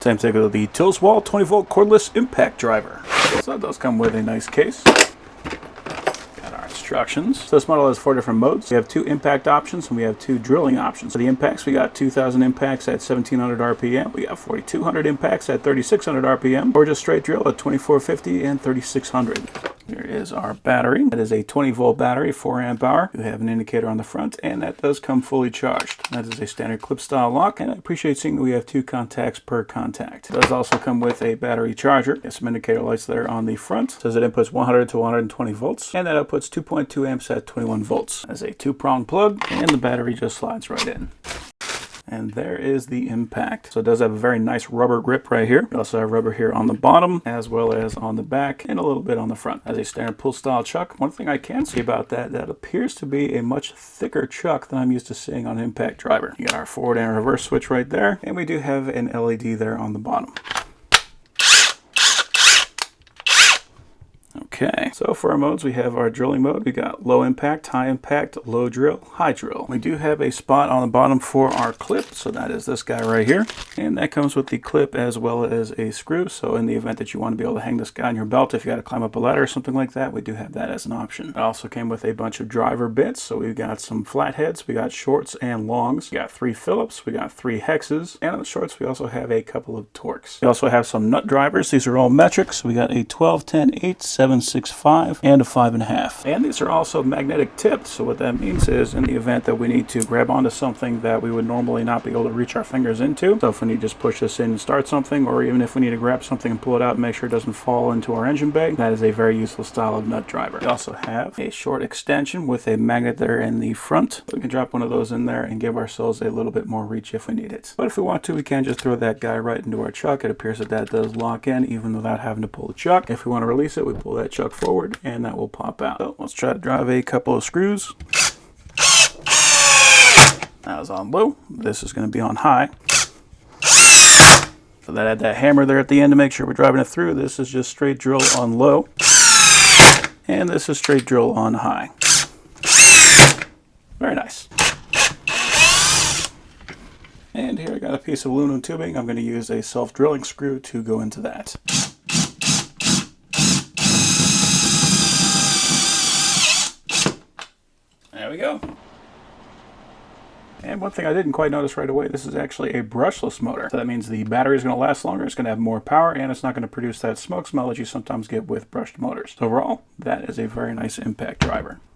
Same thing with the Tilswall 20-volt cordless impact driver. So it does come with a nice case. Got our instructions. So this model has 4 different modes. We have 2 impact options and we have 2 drilling options. For the impacts, we got 2,000 impacts at 1,700 RPM. We got 4,200 impacts at 3,600 RPM, or just straight drill at 2,450 and 3,600. Here is our battery. That is a 20-volt battery, 4 amp hour. You have an indicator on the front, and that does come fully charged. That is a standard clip style lock, and I appreciate seeing that we have 2 contacts per contact. It does also come with a battery charger. There's some indicator lights there on the front. It says it inputs 100 to 120 volts, and that outputs 2.2 amps at 21 volts. That's a 2-prong plug, and the battery just slides right in. And there is the impact. So it does have a very nice rubber grip right here. We also have rubber here on the bottom, as well as on the back, and a little bit on the front. As a standard pull style chuck, one thing I can see about that appears to be a much thicker chuck than I'm used to seeing on an impact driver. You got our forward and reverse switch right there, and we do have an LED there on the bottom. Okay, so for our modes, we have our drilling mode. We got low impact, high impact, low drill, high drill. We do have a spot on the bottom for our clip, so that is this guy right here. And that comes with the clip as well as a screw. So in the event that you want to be able to hang this guy on your belt, if you got to climb up a ladder or something like that, we do have that as an option. It also came with a bunch of driver bits. So we've got some flatheads, we got shorts and longs. We got 3 Phillips, we got 3 hexes, and on the shorts, we also have a couple of Torx. We also have some nut drivers. These are all metrics. We got a 12, 10, 8, 7, 6, 5, and a 5.5. And these are also magnetic tipped, so what that means is in the event that we need to grab onto something that we would normally not be able to reach our fingers into, so if we need to just push this in and start something, or even if we need to grab something and pull it out and make sure it doesn't fall into our engine bay, that is a very useful style of nut driver. We also have a short extension with a magnet there in the front. We can drop one of those in there and give ourselves a little bit more reach if we need it. But if we want to, we can just throw that guy right into our chuck. It appears that that does lock in even without having to pull the chuck. If we want to release it, we pull that chuck forward and that will pop out. So let's try to drive a couple of screws. That was on low. This is going to be on high. So that had that hammer there at the end to make sure we're driving it through. This is just straight drill on low. And this is straight drill on high. Very nice. And here I got a piece of aluminum tubing. I'm going to use a self-drilling screw to go into that. There we go. And one thing I didn't quite notice right away, this is actually a brushless motor. So that means the battery is going to last longer, it's going to have more power, and it's not going to produce that smoke smell that you sometimes get with brushed motors. So overall, that is a very nice impact driver.